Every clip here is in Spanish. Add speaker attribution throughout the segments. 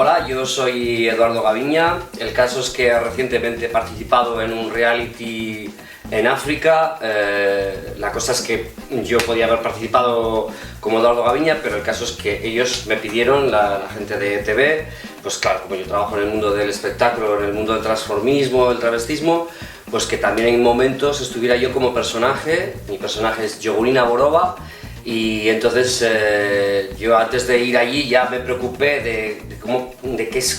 Speaker 1: Hola, yo soy Eduardo Gaviña. El caso es que recientemente he participado en un reality en África. La cosa es que yo podía haber participado como Eduardo Gaviña, pero el caso es que ellos me pidieron, la gente de TV, pues claro, como yo trabajo en el mundo del espectáculo, en el mundo del transformismo, del travestismo, pues que también en momentos estuviera yo como personaje. Mi personaje es Yogurina Borova. Y entonces yo antes de ir allí ya me preocupé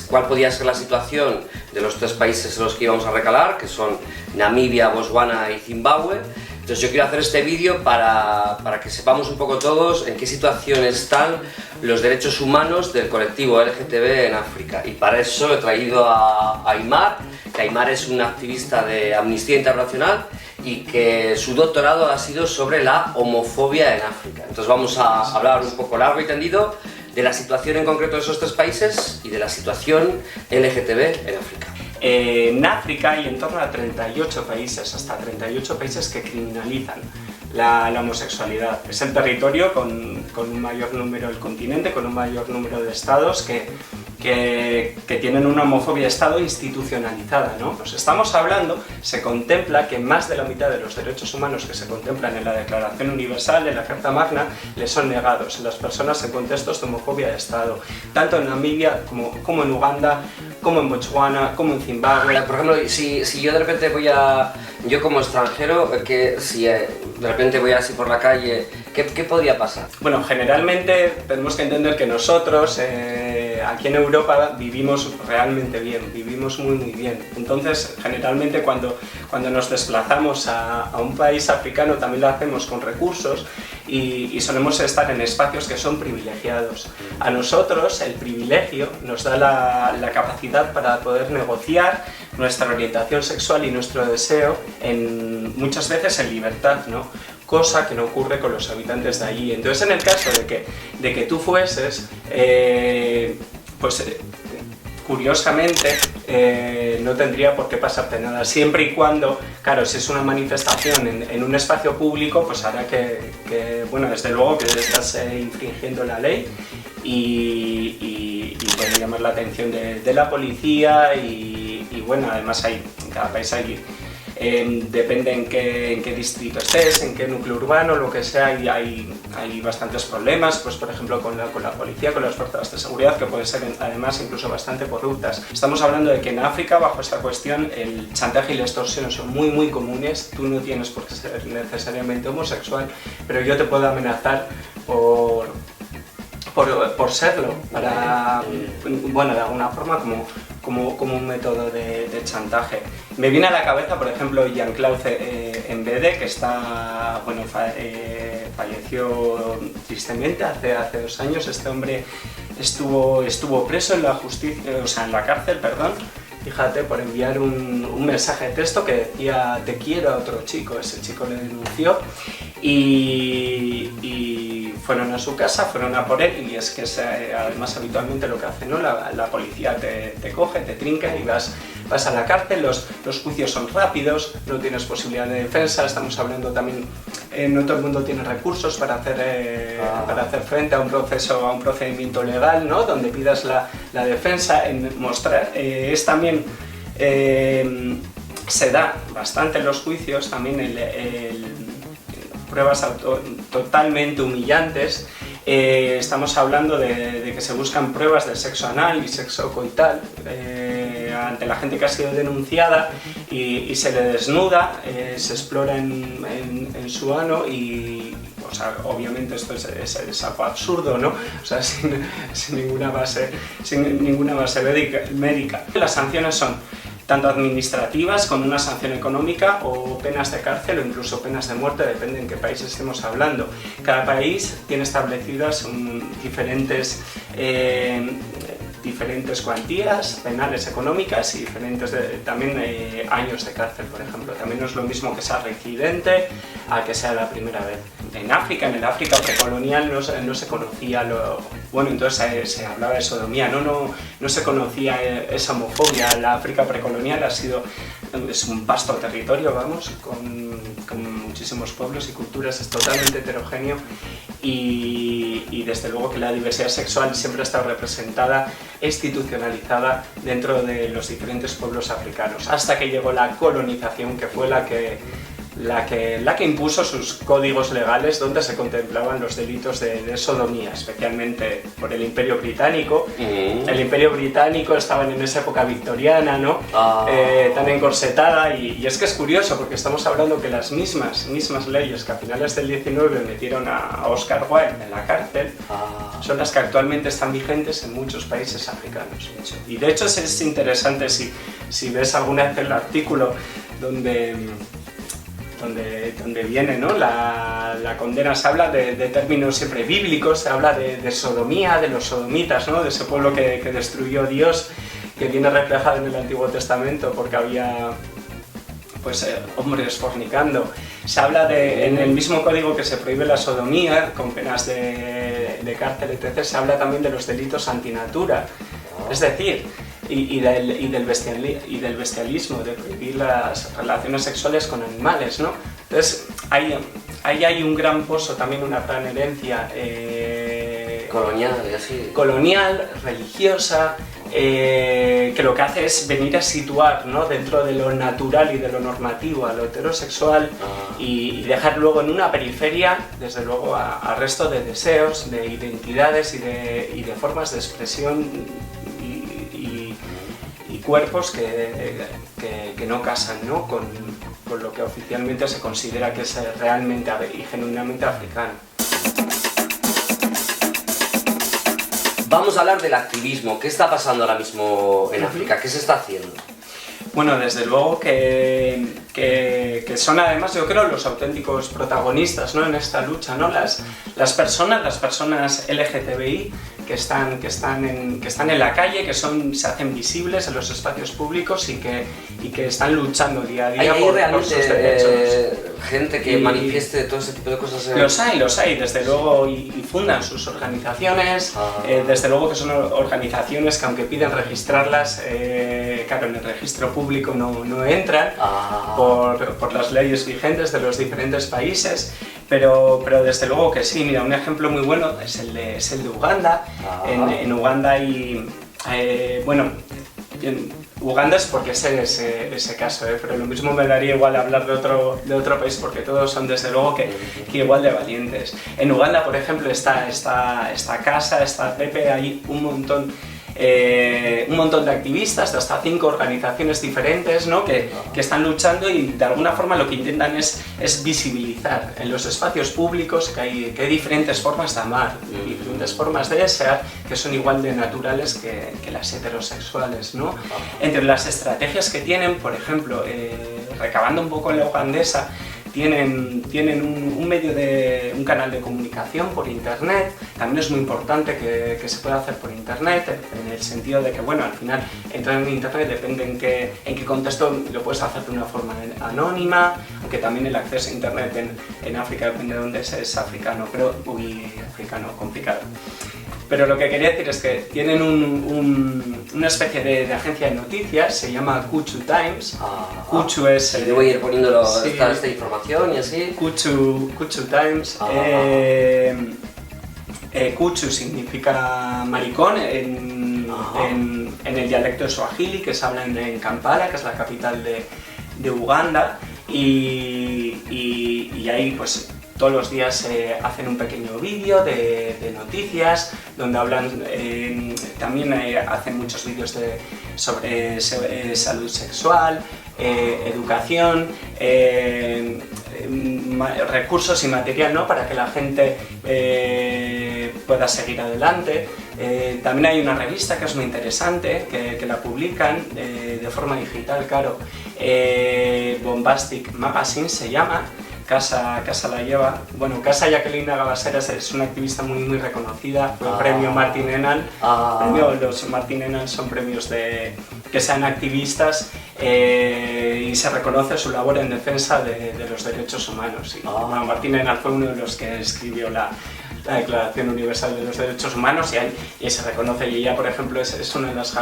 Speaker 1: cuál podía ser la situación de los tres países en los que íbamos a recalar, que son Namibia, Botswana y Zimbabue. Entonces yo quiero hacer este vídeo para que sepamos un poco todos en qué situación están los derechos humanos del colectivo LGTB en África. Y para eso he traído a Aymar, que Aymar es una activista de Amnistía Internacional y que su doctorado ha sido sobre la homofobia en África. Entonces vamos a hablar un poco largo y tendido de la situación en concreto de esos tres países y de la situación LGTB en África.
Speaker 2: En África hay en torno a 38 países, hasta 38 países que criminalizan la homosexualidad. Es el territorio con un mayor número del continente, con un mayor número de estados que tienen una homofobia de Estado institucionalizada, ¿no? Pues estamos hablando, se contempla que más de la mitad de los derechos humanos que se contemplan en la Declaración Universal, en la Carta Magna, les son negados a las personas en contextos de homofobia de Estado, tanto en Namibia como en Uganda, como en Botswana, como en Zimbabue.
Speaker 1: Por ejemplo, si yo de repente yo como extranjero, si de repente voy así por la calle, ¿qué podría pasar?
Speaker 2: Bueno, generalmente tenemos que entender que nosotros aquí en Europa vivimos realmente bien, vivimos muy bien. Entonces, generalmente cuando nos desplazamos a un país africano también lo hacemos con recursos y solemos estar en espacios que son privilegiados. A nosotros el privilegio nos da la capacidad para poder negociar nuestra orientación sexual y nuestro deseo muchas veces en libertad, ¿no? Cosa que no ocurre con los habitantes de allí. Entonces, en el caso de que tú fueses, curiosamente, no tendría por qué pasarte nada, siempre y cuando, claro, si es una manifestación en un espacio público, pues hará bueno, desde luego que estás infringiendo la ley y puede llamar la atención de la policía y bueno, además cada país hay depende en qué distrito estés, en qué núcleo urbano, lo que sea, y hay bastantes problemas, pues por ejemplo con la policía, con las fuerzas de seguridad, que pueden ser además incluso bastante corruptas. Estamos hablando de que en África, bajo esta cuestión, el chantaje y la extorsión son muy comunes. Tú no tienes por qué ser necesariamente homosexual, pero yo te puedo amenazar por serlo, bueno, de alguna forma como un método de chantaje. Me viene a la cabeza, por ejemplo, Jean-Claude Mbede, que falleció tristemente hace 2 años. Este hombre estuvo preso en la cárcel, perdón, fíjate, por enviar un mensaje de texto que decía "te quiero" a otro chico. Ese chico le denunció y fueron a su casa, fueron a por él, y es que además habitualmente lo que hace, ¿no? La policía te coge, te trinca y vas a la cárcel. Los juicios son rápidos, no tienes posibilidad de defensa. Estamos hablando también, no todo el mundo tiene recursos para hacer frente a un procedimiento legal, ¿no? Donde pidas la defensa. Es también se da bastante en los juicios también pruebas totalmente humillantes. Estamos hablando de que se buscan pruebas de sexo anal y sexo coital ante la gente que ha sido denunciada y se le desnuda, se explora en su ano y, o sea, obviamente esto es algo absurdo, ¿no? O sea, sin ninguna base médica. Las sanciones son tanto administrativas, con una sanción económica, o penas de cárcel o incluso penas de muerte, depende en qué país estemos hablando. Cada país tiene establecidas diferentes cuantías penales económicas y diferentes también años de cárcel, por ejemplo. También no es lo mismo que sea reincidente a que sea la primera vez. En el África precolonial no se conocía bueno, entonces se hablaba de sodomía, no se conocía esa homofobia. La África precolonial ha sido es un vasto territorio, vamos, con muchísimos pueblos y culturas, es totalmente heterogéneo y desde luego que la diversidad sexual siempre ha estado representada e institucionalizada dentro de los diferentes pueblos africanos, hasta que llegó la colonización, que fue la que impuso sus códigos legales donde se contemplaban los delitos de sodomía, especialmente por el Imperio Británico. El Imperio Británico estaba en esa época victoriana, ¿no? Tan encorsetada, y es que es curioso porque estamos hablando que las mismas leyes que a finales del 19 metieron a Oscar Wilde en la cárcel son las que actualmente están vigentes en muchos países africanos. Y de hecho es interesante si ves alguna vez el artículo donde viene, ¿no? la condena, se habla de términos siempre bíblicos, se habla de sodomía, de los sodomitas, ¿no? De ese pueblo que destruyó Dios, que viene reflejado en el Antiguo Testamento porque había pues, hombres fornicando. Se habla en el mismo código que se prohíbe la sodomía, con penas de cárcel, etc., se habla también de los delitos antinatura, es decir, y del bestialismo, de prohibir las relaciones sexuales con animales, ¿no? Entonces, ahí hay un gran pozo, también una gran herencia colonial, religiosa, que lo que hace es venir a situar, ¿no? Dentro de lo natural y de lo normativo a lo heterosexual y dejar luego en una periferia, desde luego, al resto de deseos, de identidades y de formas de expresión y cuerpos que no casan, ¿no? con lo que oficialmente se considera que es realmente y genuinamente africano.
Speaker 1: Vamos a hablar del activismo. ¿Qué está pasando ahora mismo en África? ¿Qué se está haciendo?
Speaker 2: Bueno, desde luego que son además, yo creo, los auténticos protagonistas, ¿no? En esta lucha, ¿no? Las personas LGTBI que están en la calle, que se hacen visibles en los espacios públicos y que están luchando día a día por sus derechos.
Speaker 1: Gente que manifieste todo ese tipo de cosas.
Speaker 2: Los hay, desde luego, y fundan sus organizaciones, desde luego que son organizaciones que aunque piden registrarlas, claro, en el registro público no entran por las leyes vigentes de los diferentes países, pero desde luego que sí. Mira, un ejemplo muy bueno es el de Uganda. En Uganda hay, Uganda es porque sé ese caso, pero lo mismo me daría igual hablar de otro país porque todos son desde luego que igual de valientes. En Uganda, por ejemplo, está Casa, está Pepe, hay un montón de activistas, de hasta 5 organizaciones diferentes, ¿no? que están luchando y de alguna forma lo que intentan es visibilizar en los espacios públicos que hay diferentes formas de amar, diferentes formas de desear que son igual de naturales que las heterosexuales, ¿no? Entre las estrategias que tienen, por ejemplo, recabando un poco en la ugandesa, tienen un canal de comunicación por internet. También es muy importante que se pueda hacer por internet, en el sentido de que, bueno, al final entrar en internet depende en qué contexto lo puedes hacer de una forma anónima, aunque también el acceso a internet en África depende de dónde es africano, pero muy africano, complicado. Pero lo que quería decir es que tienen una especie de agencia de noticias, se llama Kuchu Times. Kuchu es...
Speaker 1: yo voy a ir poniendo esta información y así.
Speaker 2: Kuchu Times. Kuchu significa maricón en el dialecto swahili que se habla en Kampala, que es la capital de Uganda. Y ahí pues todos los días hacen un pequeño vídeo de noticias donde hablan, también hacen muchos vídeos sobre salud sexual, educación, recursos y material, ¿no? Para que la gente pueda seguir adelante. También hay una revista que es muy interesante, que la publican de forma digital, claro, Bombastic Magazine se llama. Casa la lleva. Bueno, Casa Jacqueline Agabaseras es una activista muy reconocida, fue premio Martin Enal. Los Martin Enal son premios que sean activistas y se reconoce su labor en defensa de los derechos humanos. Y, bueno, Martin Enal fue uno de los que escribió la Declaración Universal de los Derechos Humanos y se reconoce, y ella, por ejemplo, es una de las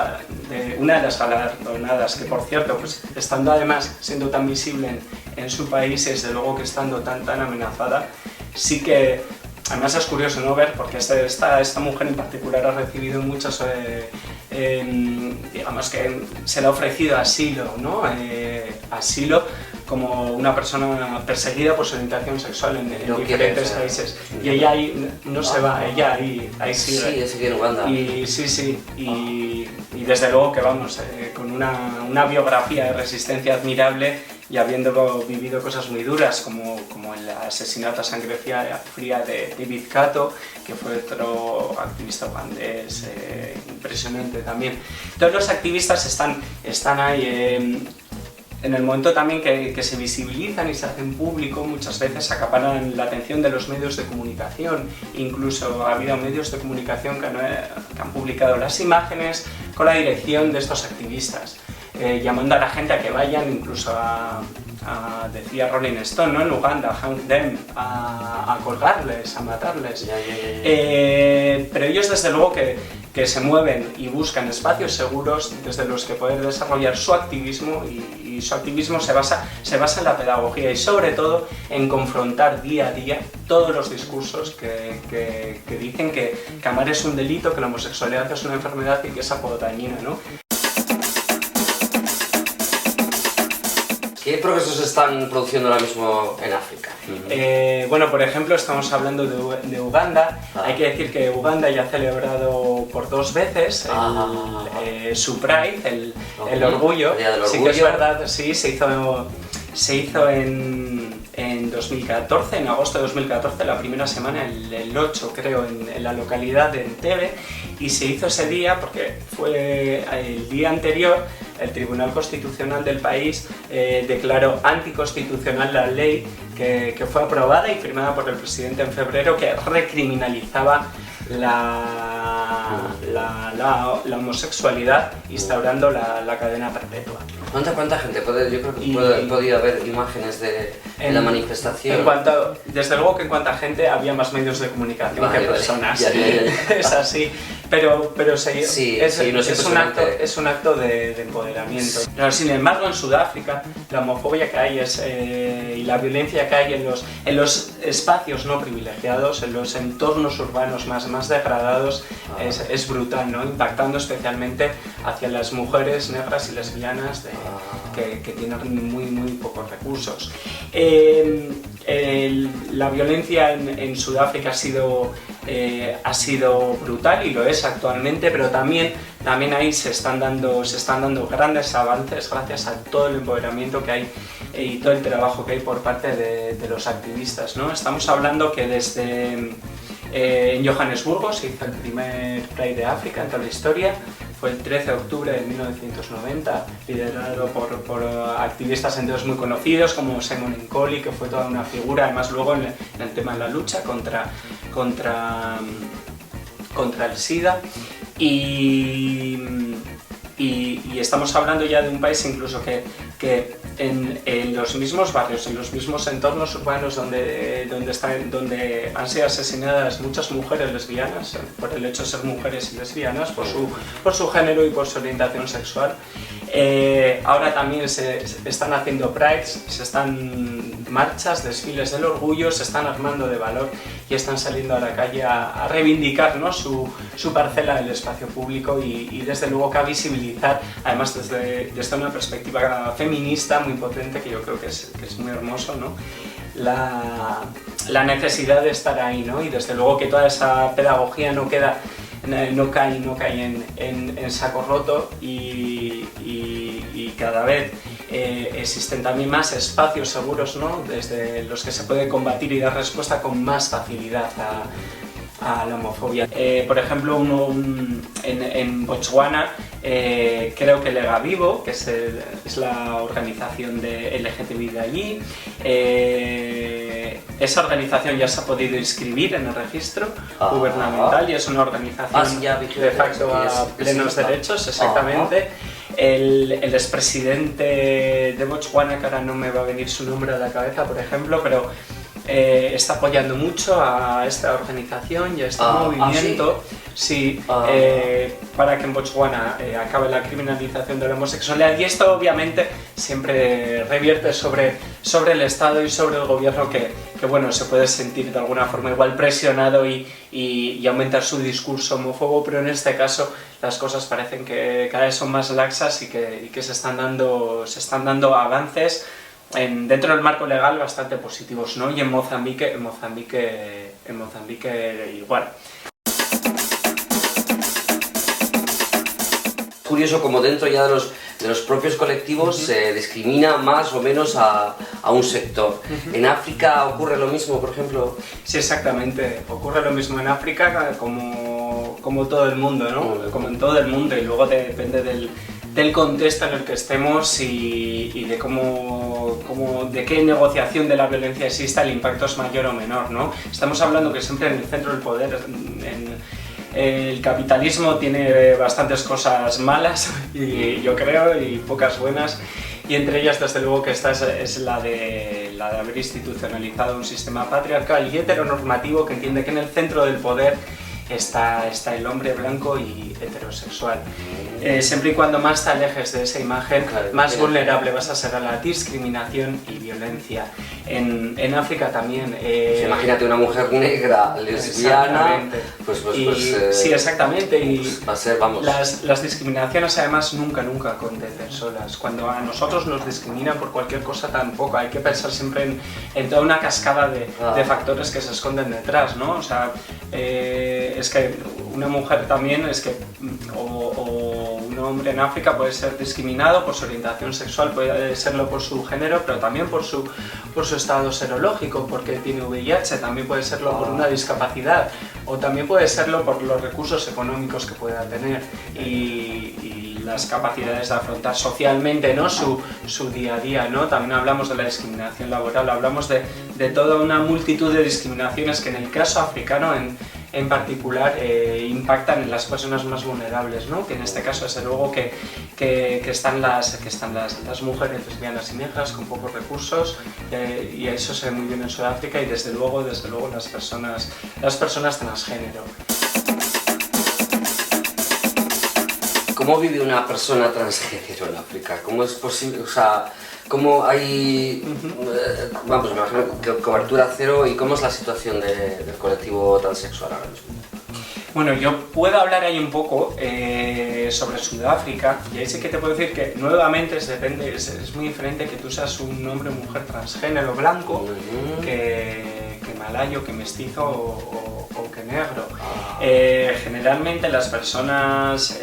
Speaker 2: galardonadas, que por cierto, pues estando además siendo tan visible en su país, y desde luego que estando tan amenazada, sí que además es curioso, ¿no?, ver, porque esta mujer en particular ha recibido muchas, digamos que se le ha ofrecido asilo, ¿no?, asilo como una persona perseguida por su orientación sexual en diferentes países. Y ella ahí no se va, ella ahí sigue.
Speaker 1: Sí, sigue en Uganda.
Speaker 2: Y sí, y desde luego que vamos, con una biografía de resistencia admirable, y habiendo vivido cosas muy duras como el asesinato a sangre fría de David Kato, que fue otro activista ugandés impresionante también. Todos los activistas están ahí. En el momento también que se visibilizan y se hacen público, muchas veces acaparan la atención de los medios de comunicación. Incluso ha habido medios de comunicación que han publicado las imágenes con la dirección de estos activistas, llamando a la gente a que vayan, incluso decía Rolling Stone, ¿no?, en Uganda, hang them, a colgarles, a matarles. Pero ellos desde luego que se mueven y buscan espacios seguros desde los que poder desarrollar su activismo, y su activismo se basa en la pedagogía y sobre todo en confrontar día a día todos los discursos que dicen que amar es un delito, que la homosexualidad es una enfermedad y que es algo dañina, ¿no?
Speaker 1: ¿Qué progresos se están produciendo ahora mismo en África?
Speaker 2: Bueno, por ejemplo, estamos hablando de Uganda. Hay que decir que Uganda ya ha celebrado por 2 veces su Pride, el orgullo.
Speaker 1: El Día del Orgullo.
Speaker 2: Sí que es verdad, sí, se hizo en 2014, en agosto de 2014, la primera semana, el 8 creo, en la localidad de Entebbe, y se hizo ese día porque fue el día anterior. El Tribunal Constitucional del país declaró anticonstitucional la ley que fue aprobada y firmada por el presidente en febrero, que recriminalizaba la homosexualidad, instaurando la cadena perpetua.
Speaker 1: ¿Cuánta gente? Yo creo que podía haber imágenes de la manifestación.
Speaker 2: Desde luego que en cuanta gente había más medios de comunicación que personas.
Speaker 1: Ya.
Speaker 2: Es así. Pero es un acto de empoderamiento. Pero sin embargo, en Sudáfrica, la homofobia que hay y la violencia que hay en los espacios no privilegiados, en los entornos urbanos más degradados, es brutal, ¿no?, impactando especialmente hacia las mujeres negras y lesbianas que tienen muy pocos recursos. La violencia en Sudáfrica ha sido brutal y lo es actualmente, pero también ahí se están dando grandes avances gracias a todo el empoderamiento que hay y todo el trabajo que hay por parte de los activistas, ¿no? Estamos hablando que desde en Johannesburgo se hizo el primer Pride de África en toda la historia. Fue el 13 de octubre de 1990, liderado por activistas entonces muy conocidos como Simon Nkoli, que fue toda una figura, además luego en el tema de la lucha contra el SIDA. Y estamos hablando ya de un país incluso que en los mismos barrios, en los mismos entornos urbanos donde han sido asesinadas muchas mujeres lesbianas por el hecho de ser mujeres y lesbianas, por su género y por su orientación sexual. Ahora también se están haciendo prides, se están marchas, desfiles del orgullo, se están armando de valor y están saliendo a la calle a reivindicar, ¿no?, su parcela del espacio público y desde luego que a visibilizar, además desde una perspectiva feminista muy potente, que yo creo que es muy hermoso, ¿no?, la necesidad de estar ahí, ¿no?, y desde luego que toda esa pedagogía no cae en saco roto y cada vez existen también más espacios seguros, ¿no?, desde los que se puede combatir y dar respuesta con más facilidad a la homofobia. Por ejemplo, en Botswana, creo que Lega Vivo, que es la organización de LGTBI de allí, esa organización ya se ha podido inscribir en el registro gubernamental y es una organización de facto a plenos derechos, exactamente. El expresidente de Botswana, que ahora no me va a venir su nombre a la cabeza, por ejemplo, pero está apoyando mucho a esta organización y a este movimiento. Sí, para que en Botswana acabe la criminalización de la homosexualidad, y esto obviamente siempre revierte sobre el Estado y sobre el gobierno que bueno, se puede sentir de alguna forma igual presionado y aumentar su discurso homófobo, pero en este caso las cosas parecen que cada vez son más laxas y que se están dando avances dentro del marco legal bastante positivos, ¿no? Y en Mozambique igual.
Speaker 1: Curioso como dentro ya de los propios colectivos se discrimina más o menos a un sector. ¿En África ocurre lo mismo, por ejemplo?
Speaker 2: Sí, exactamente. Ocurre lo mismo en África como todo el mundo, ¿no? Como en todo el mundo, y luego depende del contexto en el que estemos y de de qué negociación de la violencia exista, el impacto es mayor o menor, ¿no? Estamos hablando que siempre en el centro del poder, el capitalismo tiene bastantes cosas malas, y yo creo, y pocas buenas, y entre ellas desde luego que esta es la de haber institucionalizado un sistema patriarcal y heteronormativo que entiende que en el centro del poder está el hombre blanco y heterosexual. Siempre y cuando más te alejes de esa imagen, más vulnerable vas a ser a la discriminación y violencia. En África también...
Speaker 1: Imagínate una mujer negra, lesbiana,
Speaker 2: sí, exactamente, y
Speaker 1: va a ser, vamos...
Speaker 2: Las discriminaciones además nunca acontecen solas. Cuando a nosotros nos discriminan por cualquier cosa tampoco, hay que pensar siempre en toda una cascada de factores que se esconden detrás, ¿no? O sea, es que una mujer también o un hombre en África puede ser discriminado por su orientación sexual, puede serlo por su género, pero también por su estado serológico, porque tiene VIH, también puede serlo por una discapacidad, o también puede serlo por los recursos económicos que pueda tener y las capacidades de afrontar socialmente, ¿no? su día a día, ¿no? También hablamos de la discriminación laboral, hablamos de toda una multitud de discriminaciones que en el caso africano en particular impactan en las personas más vulnerables, ¿no? Que en este caso desde luego que están las mujeres lesbianas y negras con pocos recursos, y eso se ve muy bien en Sudáfrica, y desde luego las personas transgénero.
Speaker 1: ¿Cómo vive una persona transgénero en África? ¿Cómo es posible? O sea, ¿cómo hay, vamos, me imagino que cobertura cero, y cómo es la situación del colectivo transexual ahora mismo?
Speaker 2: Bueno, yo puedo hablar ahí un poco sobre Sudáfrica, y ahí sí que te puedo decir que nuevamente es muy diferente que tú seas un hombre o mujer transgénero blanco que malayo, que mestizo o que negro. Generalmente las personas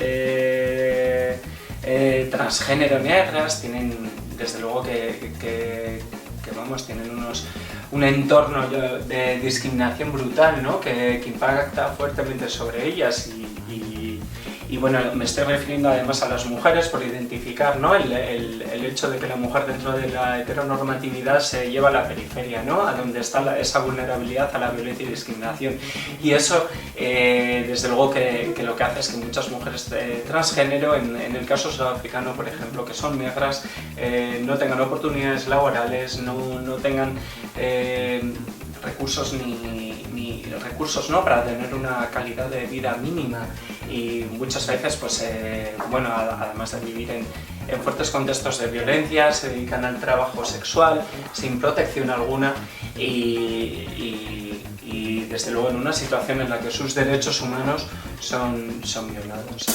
Speaker 2: transgénero negras tienen, desde luego tienen un entorno de discriminación brutal, ¿no? que impacta fuertemente sobre ellas, y bueno, me estoy refiriendo además a las mujeres por identificar, ¿no? el hecho de que la mujer dentro de la heteronormatividad se lleva a la periferia, ¿no? A donde está esa vulnerabilidad a la violencia y discriminación, y eso desde luego que lo que hace es que muchas mujeres transgénero, en el caso sudafricano por ejemplo, que son negras, no tengan oportunidades laborales, no tengan recursos ni recursos, ¿no? Para tener una calidad de vida mínima, y muchas veces pues bueno, además de vivir en fuertes contextos de violencia, se dedican al trabajo sexual sin protección alguna, y desde luego en una situación en la que sus derechos humanos son violados.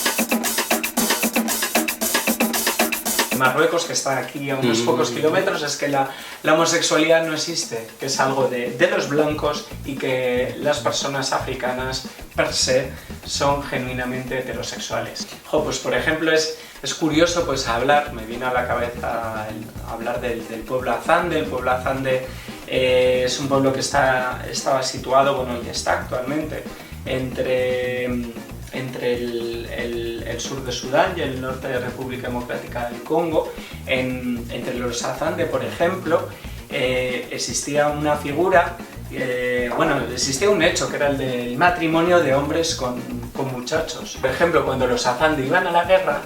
Speaker 2: Marruecos, que está aquí a unos pocos kilómetros, es que la homosexualidad no existe, que es algo de los blancos, y que las personas africanas per se son genuinamente heterosexuales. Pues por ejemplo es curioso pues me viene a la cabeza hablar del pueblo Azande. El pueblo Azande es un pueblo que estaba situado, bueno, y está actualmente entre el sur de Sudán y el norte de República Democrática del Congo. Entre los Azande, por ejemplo, existía una figura, existía un hecho que era el del matrimonio de hombres con muchachos. Por ejemplo, cuando los Azande iban a la guerra,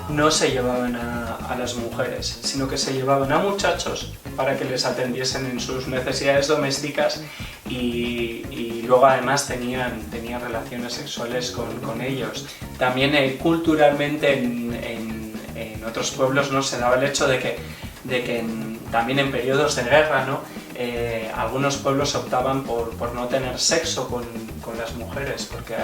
Speaker 2: no se llevaban a a las mujeres, sino que se llevaban a muchachos para que les atendiesen en sus necesidades domésticas y luego además tenían relaciones sexuales con ellos. También culturalmente en otros pueblos, ¿no?, se daba el hecho de que también en periodos de guerra, ¿no?, algunos pueblos optaban por no tener sexo con las mujeres, porque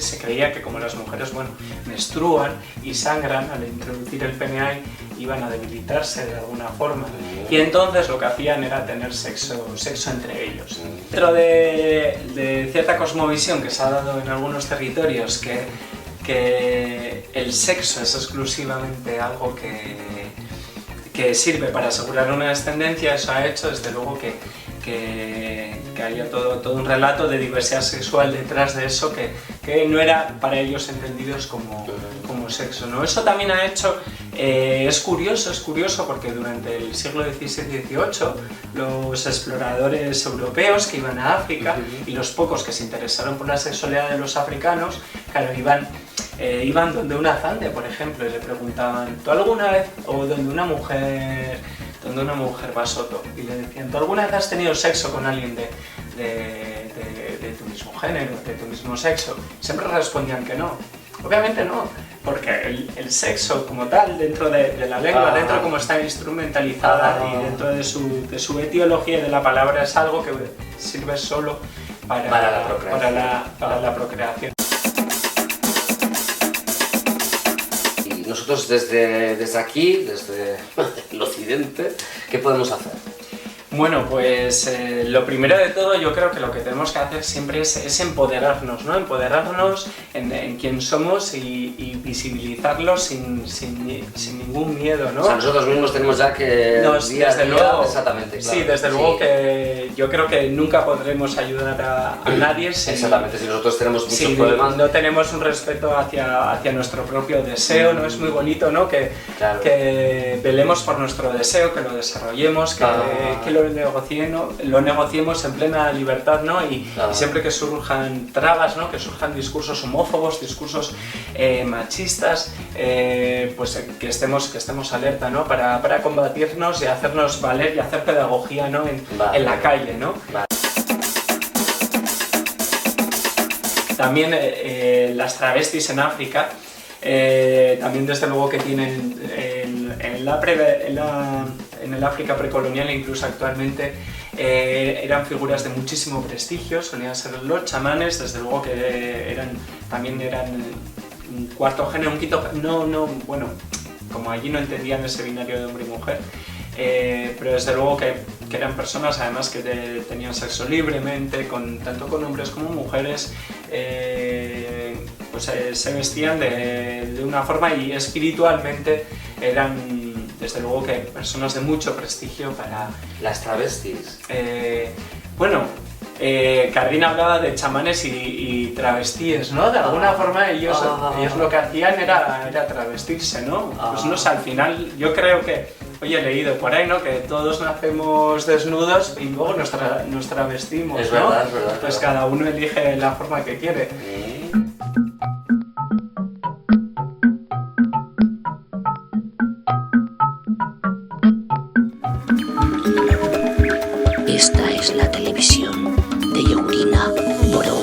Speaker 2: se creía que como las mujeres, bueno, menstruan y sangran, al introducir el pene ahí iban a debilitarse de alguna forma, y entonces lo que hacían era tener sexo entre ellos. Dentro de cierta cosmovisión que se ha dado en algunos territorios, que el sexo es exclusivamente algo que sirve para asegurar una descendencia, eso ha hecho desde luego que haya todo un relato de diversidad sexual detrás de eso que no era para ellos entendidos como sexo, ¿no? Eso también ha hecho, es curioso porque durante el siglo XVI y XVIII los exploradores europeos que iban a África y los pocos que se interesaron por la sexualidad de los africanos, claro, iban donde una zande, por ejemplo, y le preguntaban, ¿tú alguna vez, o donde una mujer basoto, y le decían, ¿tú alguna vez has tenido sexo con alguien de tu mismo género, de tu mismo sexo? Siempre respondían que no. Obviamente no, porque el sexo como tal, dentro de la lengua, dentro de cómo está instrumentalizada y dentro de su etiología de la palabra, es algo que sirve solo para la procreación.
Speaker 1: Y nosotros desde aquí, desde el occidente, ¿qué podemos hacer?
Speaker 2: Bueno, pues lo primero de todo, yo creo que lo que tenemos que hacer siempre es empoderarnos, ¿no? Empoderarnos en quién somos y visibilizarlo sin ningún miedo, ¿no?
Speaker 1: O sea, nosotros mismos tenemos ya que
Speaker 2: desde luego,
Speaker 1: exactamente, claro.
Speaker 2: Sí, desde luego que yo creo que nunca podremos ayudar a nadie
Speaker 1: exactamente, si nosotros tenemos muchos problemas.
Speaker 2: No tenemos un respeto hacia nuestro propio deseo, ¿no? Es muy bonito, ¿no? Que velemos por nuestro deseo, que lo desarrollemos, que lo negociemos en plena libertad, ¿no? Y siempre que surjan trabas, ¿no?, que surjan discursos homófobos, discursos machistas, pues que estemos alerta, ¿no?, para combatirnos y hacernos valer y hacer pedagogía, ¿no?, en la calle, ¿no? También las travestis en África, también desde luego que tienen en el África precolonial e incluso actualmente eran figuras de muchísimo prestigio, solían ser los chamanes, desde luego que también eran un cuarto género, un quinto género, bueno, como allí no entendían ese binario de hombre y mujer, pero desde luego que eran personas además que tenían sexo libremente, tanto con hombres como mujeres, pues se vestían de una forma y espiritualmente eran desde luego que personas de mucho prestigio para...
Speaker 1: Las travestis.
Speaker 2: Carrina hablaba de chamanes y travestíes, ¿no? De alguna forma ellos lo que hacían era travestirse, ¿no? Pues no sé, al final yo creo que, oye, he leído por ahí, ¿no?, que todos nacemos desnudos y luego nos travestimos,
Speaker 1: es
Speaker 2: ¿no?
Speaker 1: Verdad, es verdad.
Speaker 2: Pues cada uno elige la forma que quiere.
Speaker 3: Esta es la televisión de Yourina Boro.